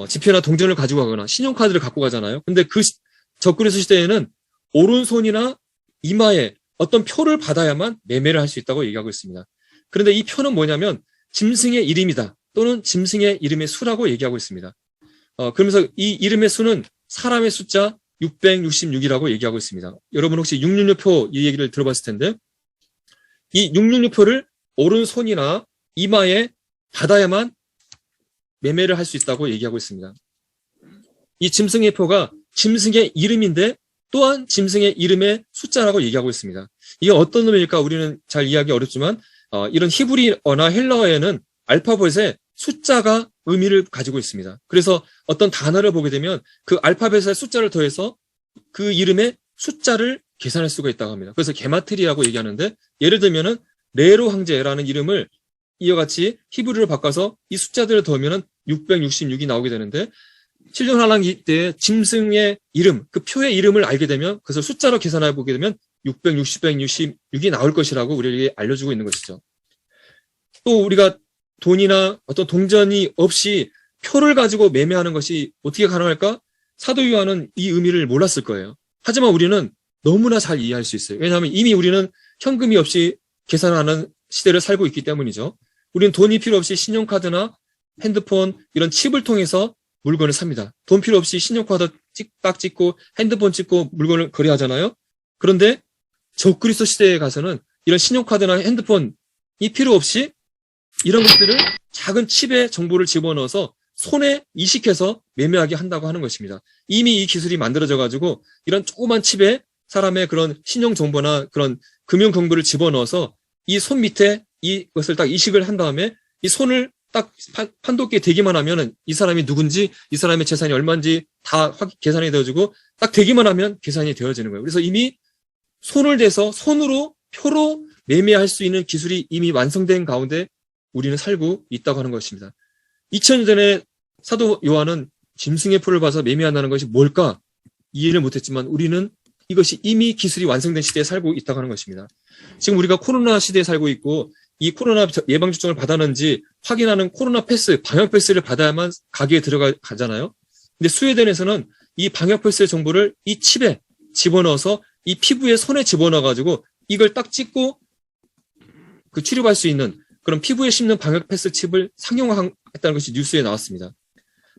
지폐나 동전을 가지고 가거나 신용카드를 갖고 가잖아요. 근데 그 적그리스도 시대에는 오른손이나 이마에 어떤 표를 받아야만 매매를 할 수 있다고 얘기하고 있습니다. 그런데 이 표는 뭐냐면 짐승의 이름이다 또는 짐승의 이름의 수라고 얘기하고 있습니다. 그러면서 이 이름의 수는 사람의 숫자 666이라고 얘기하고 있습니다. 여러분 혹시 666표 이 얘기를 들어봤을 텐데 이 666표를 오른손이나 이마에 받아야만 매매를 할 수 있다고 얘기하고 있습니다. 이 짐승의 표가 짐승의 이름인데 또한 짐승의 이름의 숫자라고 얘기하고 있습니다. 이게 어떤 의미일까 우리는 잘 이해하기 어렵지만 이런 히브리어나 헬라어에는 알파벳에 숫자가 의미를 가지고 있습니다. 그래서 어떤 단어를 보게 되면 그 알파벳의 숫자를 더해서 그 이름의 숫자를 계산할 수가 있다고 합니다. 그래서 게마트리라고 얘기하는데 예를 들면은 네로 황제라는 이름을 이와 같이 히브리어로 바꿔서 이 숫자들을 더하면은 666이 나오게 되는데 7년 환란기 때 짐승의 이름, 그 표의 이름을 알게 되면 그것을 숫자로 계산해 보게 되면 666이 나올 것이라고 우리에게 알려주고 있는 것이죠. 또 우리가 돈이나 어떤 동전이 없이 표를 가지고 매매하는 것이 어떻게 가능할까? 사도 요한은 이 의미를 몰랐을 거예요. 하지만 우리는 너무나 잘 이해할 수 있어요. 왜냐하면 이미 우리는 현금이 없이 계산하는 시대를 살고 있기 때문이죠. 우리는 돈이 필요 없이 신용카드나 핸드폰 이런 칩을 통해서 물건을 삽니다. 돈 필요 없이 신용카드 딱 찍고 핸드폰 찍고 물건을 거래하잖아요. 그런데 적그리스도 시대에 가서는 이런 신용카드나 핸드폰이 필요 없이 이런 것들을 작은 칩에 정보를 집어넣어서 손에 이식해서 매매하게 한다고 하는 것입니다. 이미 이 기술이 만들어져 가지고 이런 조그만 칩에 사람의 그런 신용 정보나 그런 금융 정보를 집어넣어서 이 손 밑에 이것을 딱 이식을 한 다음에 이 손을 딱 판독기에 대기만 하면은 이 사람이 누군지, 이 사람의 재산이 얼마인지 다 계산이 되어지고 딱 대기만 하면 계산이 되어지는 거예요. 그래서 이미 손을 대서 손으로 표로 매매할 수 있는 기술이 이미 완성된 가운데 우리는 살고 있다고 하는 것입니다. 2000년 전에 사도 요한은 짐승의 표를 봐서 매매한다는 것이 뭘까 이해를 못했지만 우리는 이것이 이미 기술이 완성된 시대에 살고 있다고 하는 것입니다. 지금 우리가 코로나 시대에 살고 있고 이 코로나 예방접종을 받았는지 확인하는 코로나 패스, 방역 패스를 받아야만 가게에 들어가잖아요. 근데 스웨덴에서는 이 방역 패스의 정보를 이 칩에 집어넣어서 이 피부에 손에 집어넣어가지고 이걸 딱 찍고 그 취급할 수 있는 그런 피부에 심는 방역 패스 칩을 상용화했다는 것이 뉴스에 나왔습니다.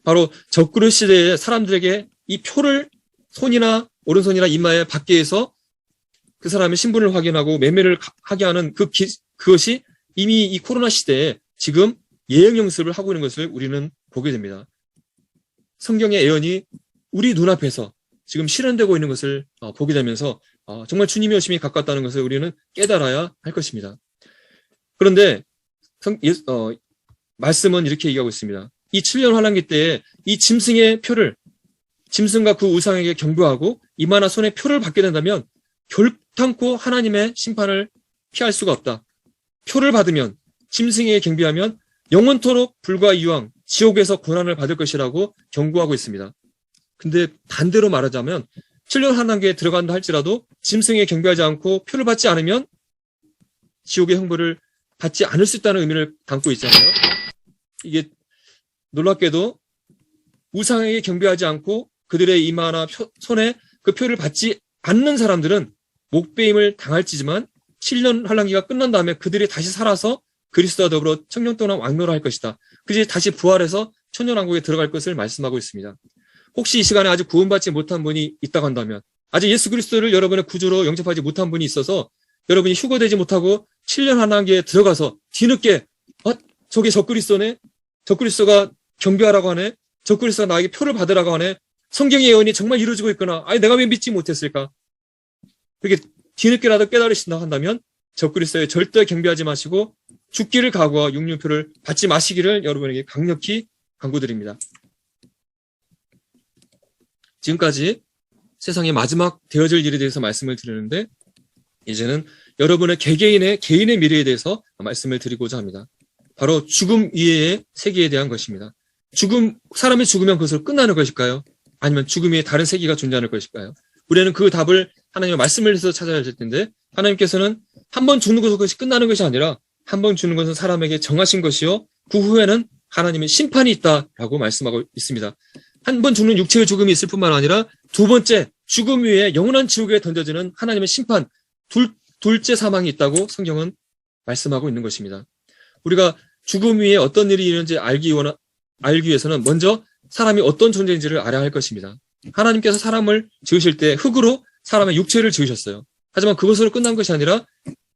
바로 적그리스도 시대에 사람들에게 이 표를 손이나 오른손이나 이마에 받게 해서 그 사람의 신분을 확인하고 매매를 하게 하는 그것이 이미 이 코로나 시대에 지금 예행 연습을 하고 있는 것을 우리는 보게 됩니다. 성경의 예언이 우리 눈앞에서 지금 실현되고 있는 것을 보게 되면서 정말 주님의 오심이 가깝다는 것을 우리는 깨달아야 할 것입니다. 그런데 말씀은 이렇게 얘기하고 있습니다. 이 7년 환란기 때에 이 짐승의 표를 짐승과 그 우상에게 경배하고 이마나 손에 표를 받게 된다면 결탄코 하나님의 심판을 피할 수가 없다. 표를 받으면 짐승에게 경배하면 영원토록 불과 이왕 지옥에서 고난을 받을 것이라고 경고하고 있습니다. 근데 반대로 말하자면 7년 환란기에 들어간다 할지라도 짐승에게 경배하지 않고 표를 받지 않으면 지옥의 형벌을 받지 않을 수 있다는 의미를 담고 있잖아요. 이게 놀랍게도 우상에게 경배하지 않고 그들의 이마나 손에 그 표를 받지 않는 사람들은 목배임을 당할지지만 7년 환란기가 끝난 다음에 그들이 다시 살아서 그리스도와 더불어 천년 동안 왕노를 할 것이다. 그들이 다시 부활해서 천년왕국에 들어갈 것을 말씀하고 있습니다. 혹시 이 시간에 아직 구원받지 못한 분이 있다고 한다면 아직 예수 그리스도를 여러분의 구주로 영접하지 못한 분이 있어서 여러분이 휴거되지 못하고 7년 환란기에 들어가서 뒤늦게 저게 적그리스도네? 적그리스도가 경배하라고 하네? 적그리스도가 나에게 표를 받으라고 하네? 성경의 예언이 정말 이루어지고 있구나. 아니 내가 왜 믿지 못했을까? 그렇게 뒤늦게라도 깨달으신다고 한다면 적그리스도에 절대 경배하지 마시고 죽기를 각오하고 육륜표를 받지 마시기를 여러분에게 강력히 강구드립니다. 지금까지 세상의 마지막 되어질 일에 대해서 말씀을 드리는데 이제는 여러분의 개개인의 미래에 대해서 말씀을 드리고자 합니다. 바로 죽음 이외의 세계에 대한 것입니다. 사람이 죽으면 그것으로 끝나는 것일까요? 아니면 죽음 위에 다른 세계가 존재하는 것일까요? 우리는 그 답을 하나님의 말씀을 해서 찾아야 될 텐데 하나님께서는 한 번 죽는 것이 끝나는 것이 아니라 한 번 죽는 것은 사람에게 정하신 것이요 그 후에는 하나님의 심판이 있다라고 말씀하고 있습니다. 한 번 죽는 육체의 죽음이 있을 뿐만 아니라 두 번째 죽음 위에 영원한 지옥에 던져지는 하나님의 심판 둘째 사망이 있다고 성경은 말씀하고 있는 것입니다. 우리가 죽음 위에 어떤 일이 있는지 알기 위해서는 먼저 사람이 어떤 존재인지를 알아야 할 것입니다. 하나님께서 사람을 지으실 때 흙으로 사람의 육체를 지으셨어요. 하지만 그것으로 끝난 것이 아니라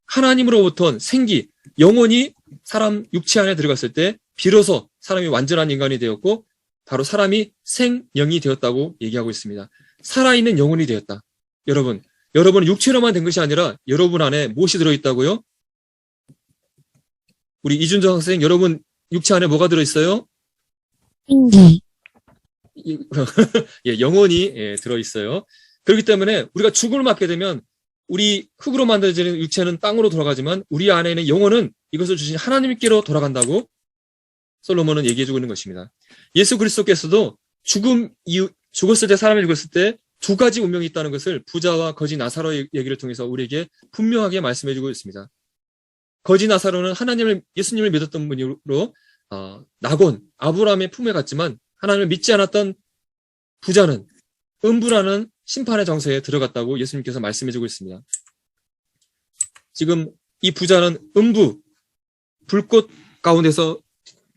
하나님으로부터 생기, 영혼이 사람 육체 안에 들어갔을 때 비로소 사람이 완전한 인간이 되었고 바로 사람이 생영이 되었다고 얘기하고 있습니다. 살아있는 영혼이 되었다. 여러분은 육체로만 된 것이 아니라 여러분 안에 무엇이 들어있다고요? 우리 이준정 학생, 여러분 육체 안에 뭐가 들어있어요? 생기. 예, 영혼이 들어있어요. 그렇기 때문에 우리가 죽음을 맞게 되면 우리 흙으로 만들어지는 육체는 땅으로 돌아가지만 우리 안에 있는 영혼은 이것을 주신 하나님께로 돌아간다고 솔로몬은 얘기해주고 있는 것입니다. 예수 그리스도께서도 죽었을 때 사람이 죽었을 때 두 가지 운명이 있다는 것을 부자와 거지 나사로의 얘기를 통해서 우리에게 분명하게 말씀해주고 있습니다. 거지 나사로는 예수님을 믿었던 분으로 나곤, 아브라함의 품에 갔지만 하나님을 믿지 않았던 부자는 음부라는 심판의 정세에 들어갔다고 예수님께서 말씀해주고 있습니다. 지금 이 부자는 음부, 불꽃 가운데서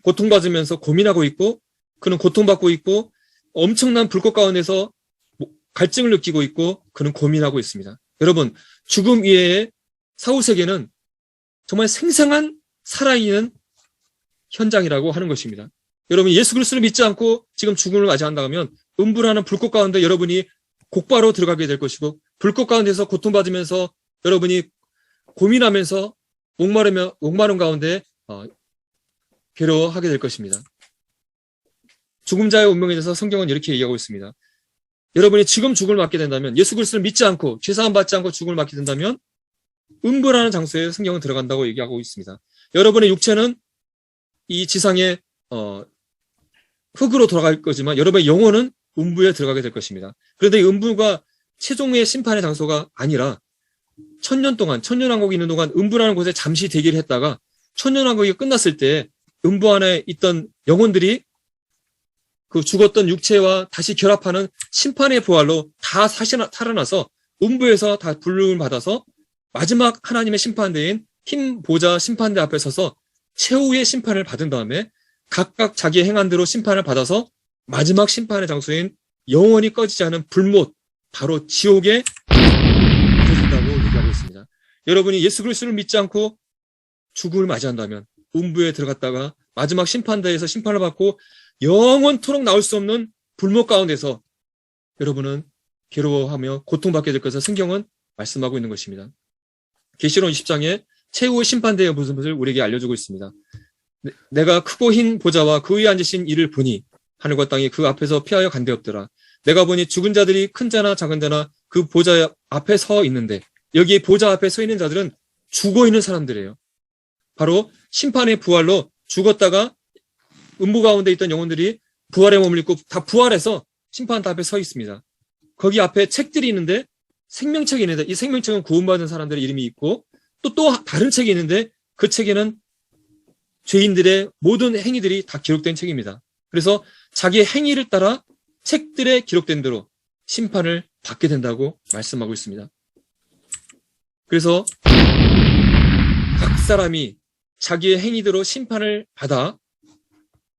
고통받으면서 고민하고 있고 그는 고통받고 있고 엄청난 불꽃 가운데서 갈증을 느끼고 있고 그는 고민하고 있습니다. 여러분, 죽음 이외에 사후세계는 정말 생생한 살아있는 현장이라고 하는 것입니다. 여러분, 예수 그리스도를 믿지 않고 지금 죽음을 맞이한다 하면 음부라는 불꽃 가운데 여러분이 곧바로 들어가게 될 것이고, 불꽃 가운데서 고통받으면서 여러분이 고민하면서 목마름 가운데 괴로워하게 될 것입니다. 죽음자의 운명에 대해서 성경은 이렇게 얘기하고 있습니다. 여러분이 지금 죽음을 맞게 된다면, 예수 그리스도를 믿지 않고 죄사함 받지 않고 죽음을 맞게 된다면 음부라는 장소에 성경은 들어간다고 얘기하고 있습니다. 여러분의 육체는 이 지상의 흙으로 돌아갈 거지만 여러분의 영혼은 음부에 들어가게 될 것입니다. 그런데 이 음부가 최종의 심판의 장소가 아니라 천년왕국이 있는 동안 음부라는 곳에 잠시 대기를 했다가 천년왕국이 끝났을 때 음부 안에 있던 영혼들이 그 죽었던 육체와 다시 결합하는 심판의 부활로 다 살아나서 음부에서 다 부름을 받아서 마지막 하나님의 심판대인 흰 보좌 심판대 앞에 서서 최후의 심판을 받은 다음에 각각 자기의 행한대로 심판을 받아서 마지막 심판의 장소인 영원히 꺼지지 않은 불못, 바로 지옥에 가게 된다고 얘기하고 있습니다. 여러분이 예수 그리스도를 믿지 않고 죽음을 맞이한다면 음부에 들어갔다가 마지막 심판대에서 심판을 받고 영원토록 나올 수 없는 불못 가운데서 여러분은 괴로워하며 고통받게 될 것을 성경은 말씀하고 있는 것입니다. 계시록 20장에 최후의 심판대의 모습을 우리에게 알려주고 있습니다. 내가 크고 흰 보좌와 그 위에 앉으신 이를 보니 하늘과 땅이 그 앞에서 피하여 간데없더라. 내가 보니 죽은 자들이 큰 자나 작은 자나 그 보좌 앞에 서 있는데, 여기에 보좌 앞에 서 있는 자들은 죽어 있는 사람들이에요. 바로 심판의 부활로 죽었다가 음부 가운데 있던 영혼들이 부활에 머물고 다 부활해서 심판 앞에 서 있습니다. 거기 앞에 책들이 있는데 생명책이 있는데, 이 생명책은 구원받은 사람들의 이름이 있고 또 다른 책이 있는데 그 책에는 죄인들의 모든 행위들이 다 기록된 책입니다. 그래서 자기의 행위를 따라 책들에 기록된 대로 심판을 받게 된다고 말씀하고 있습니다. 그래서 각 사람이 자기의 행위대로 심판을 받아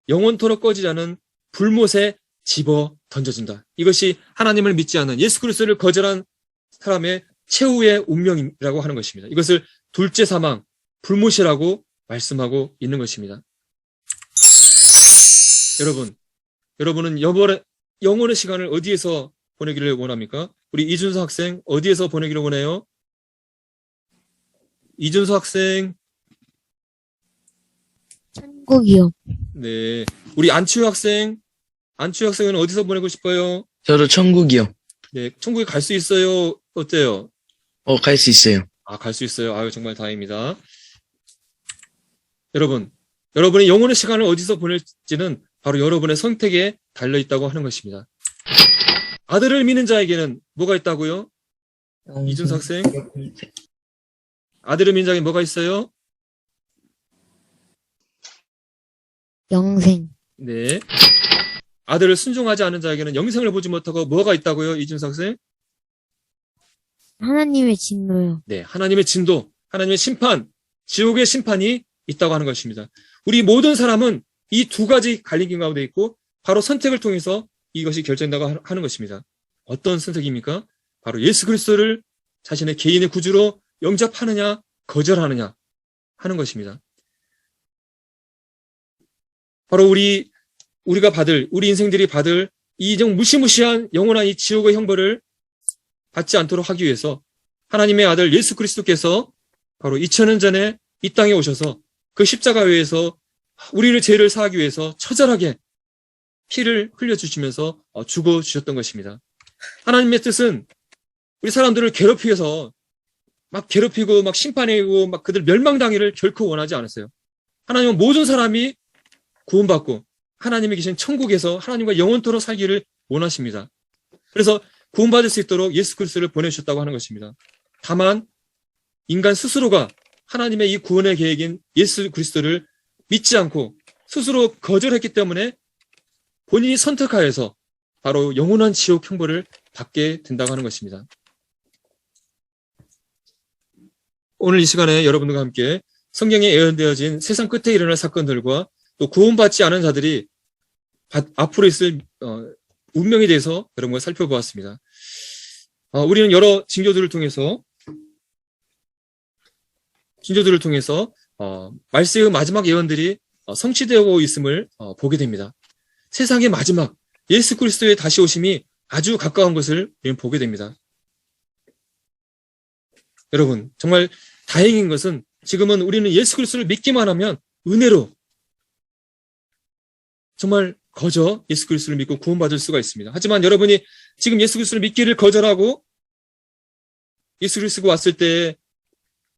영원토록 꺼지지 않은 불못에 집어 던져진다. 이것이 하나님을 믿지 않는, 예수 그리스도를 거절한 사람의 최후의 운명이라고 하는 것입니다. 이것을 둘째 사망, 불못이라고 말씀하고 있는 것입니다. 여러분은 영혼의 시간을 어디에서 보내기를 원합니까? 우리 이준서 학생 어디에서 보내기를 원해요? 이준서 학생. 천국이요. 네. 우리 안치우 학생은 어디서 보내고 싶어요? 저도 천국이요. 네. 천국에 갈 수 있어요? 어때요? 갈 수 있어요. 갈 수 있어요. 아유, 정말 다행입니다. 여러분의 영혼의 시간을 어디서 보낼지는 바로 여러분의 선택에 달려있다고 하는 것입니다. 아들을 믿는 자에게는 뭐가 있다고요? 이준석 학생. 아들을 믿는 자에게 뭐가 있어요? 영생. 네. 아들을 순종하지 않은 자에게는 영생을 보지 못하고 뭐가 있다고요? 이준석 학생. 하나님의 진노요. 네. 하나님의 진도, 하나님의 심판, 지옥의 심판이 있다고 하는 것입니다. 우리 모든 사람은 이 두 가지 갈림길 가운데 있고 바로 선택을 통해서 이것이 결정된다고 하는 것입니다. 어떤 선택입니까? 바로 예수 그리스도를 자신의 개인의 구주로 영접하느냐 거절하느냐 하는 것입니다. 바로 우리가 우리 인생들이 받을 이 무시무시한 영원한 이 지옥의 형벌을 받지 않도록 하기 위해서 하나님의 아들 예수 그리스도께서 바로 2000년 전에 이 땅에 오셔서 그 십자가 위에서 우리를 죄를 사하기 위해서 처절하게 피를 흘려주시면서 죽어주셨던 것입니다. 하나님의 뜻은 우리 사람들을 괴롭히면서 막 괴롭히고 막 심판하고 막 그들 멸망당기를 결코 원하지 않았어요. 하나님은 모든 사람이 구원받고 하나님이 계신 천국에서 하나님과 영원토록 살기를 원하십니다. 그래서 구원받을 수 있도록 예수 그리스도를 보내주셨다고 하는 것입니다. 다만 인간 스스로가 하나님의 이 구원의 계획인 예수 그리스도를 믿지 않고 스스로 거절했기 때문에 본인이 선택하여서 바로 영원한 지옥 형벌을 받게 된다고 하는 것입니다. 오늘 이 시간에 여러분들과 함께 성경에 예언되어진 세상 끝에 일어날 사건들과 또 구원받지 않은 자들이 앞으로 있을 운명에 대해서 여러분과 살펴보았습니다. 우리는 여러 징조들을 통해서 말세의 마지막 예언들이 성취되고 있음을 보게 됩니다. 세상의 마지막 예수 그리스도의 다시 오심이 아주 가까운 것을 우리는 보게 됩니다. 여러분, 정말 다행인 것은 지금은 우리는 예수 그리스도를 믿기만 하면 은혜로 정말 거저 예수 그리스도를 믿고 구원받을 수가 있습니다. 하지만 여러분이 지금 예수 그리스도를 믿기를 거절하고 예수 그리스도가 왔을 때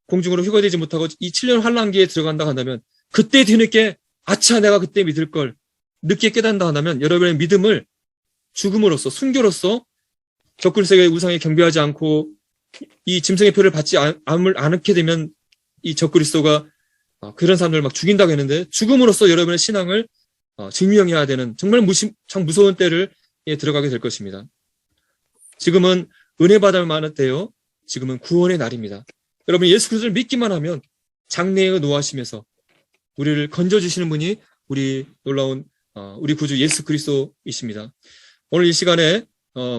공중으로 휴가되지 못하고 이 7년 환란기에 들어간다 한다면 그때 뒤늦게 아차 내가 그때 믿을 걸 늦게 깨닫는다 한다면 여러분의 믿음을 죽음으로써 순교로서 적그리스도의 우상에 경배하지 않고 이 짐승의 표를 받지 않게 되면 이 적그리스도가 그런 사람들을 막 죽인다고 했는데 죽음으로써 여러분의 신앙을 증명해야 되는 정말 참 무서운 때를 들어가게 될 것입니다. 지금은 은혜 받을 만한 때요. 지금은 구원의 날입니다. 여러분 예수 그리스도를 믿기만 하면 장래의 노하심에서 우리를 건져주시는 분이 우리 놀라운 우리 구주 예수 그리스도이십니다. 오늘 이 시간에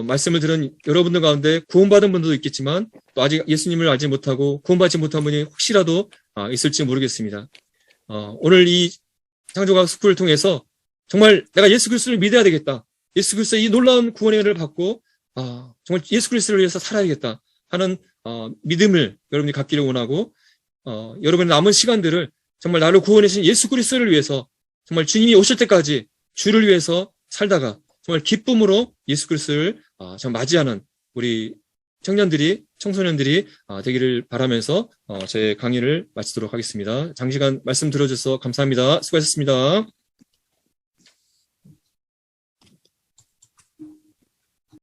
말씀을 들은 여러분들 가운데 구원받은 분들도 있겠지만 또 아직 예수님을 알지 못하고 구원받지 못한 분이 혹시라도 있을지 모르겠습니다. 오늘 이 창조과학 스쿨을 통해서 정말 내가 예수 그리스도를 믿어야 되겠다. 예수 그리스도의 이 놀라운 구원의 은혜를 받고 정말 예수 그리스도를 위해서 살아야겠다 하는 믿음을 여러분이 갖기를 원하고 여러분의 남은 시간들을 정말 나를 구원해 주신 예수 그리스도를 위해서 정말 주님이 오실 때까지 주를 위해서 살다가 정말 기쁨으로 예수 그리스도를 정말 맞이하는 우리 청소년들이 되기를 바라면서 제 강의를 마치도록 하겠습니다. 장시간 말씀 들어주셔서 감사합니다. 수고하셨습니다.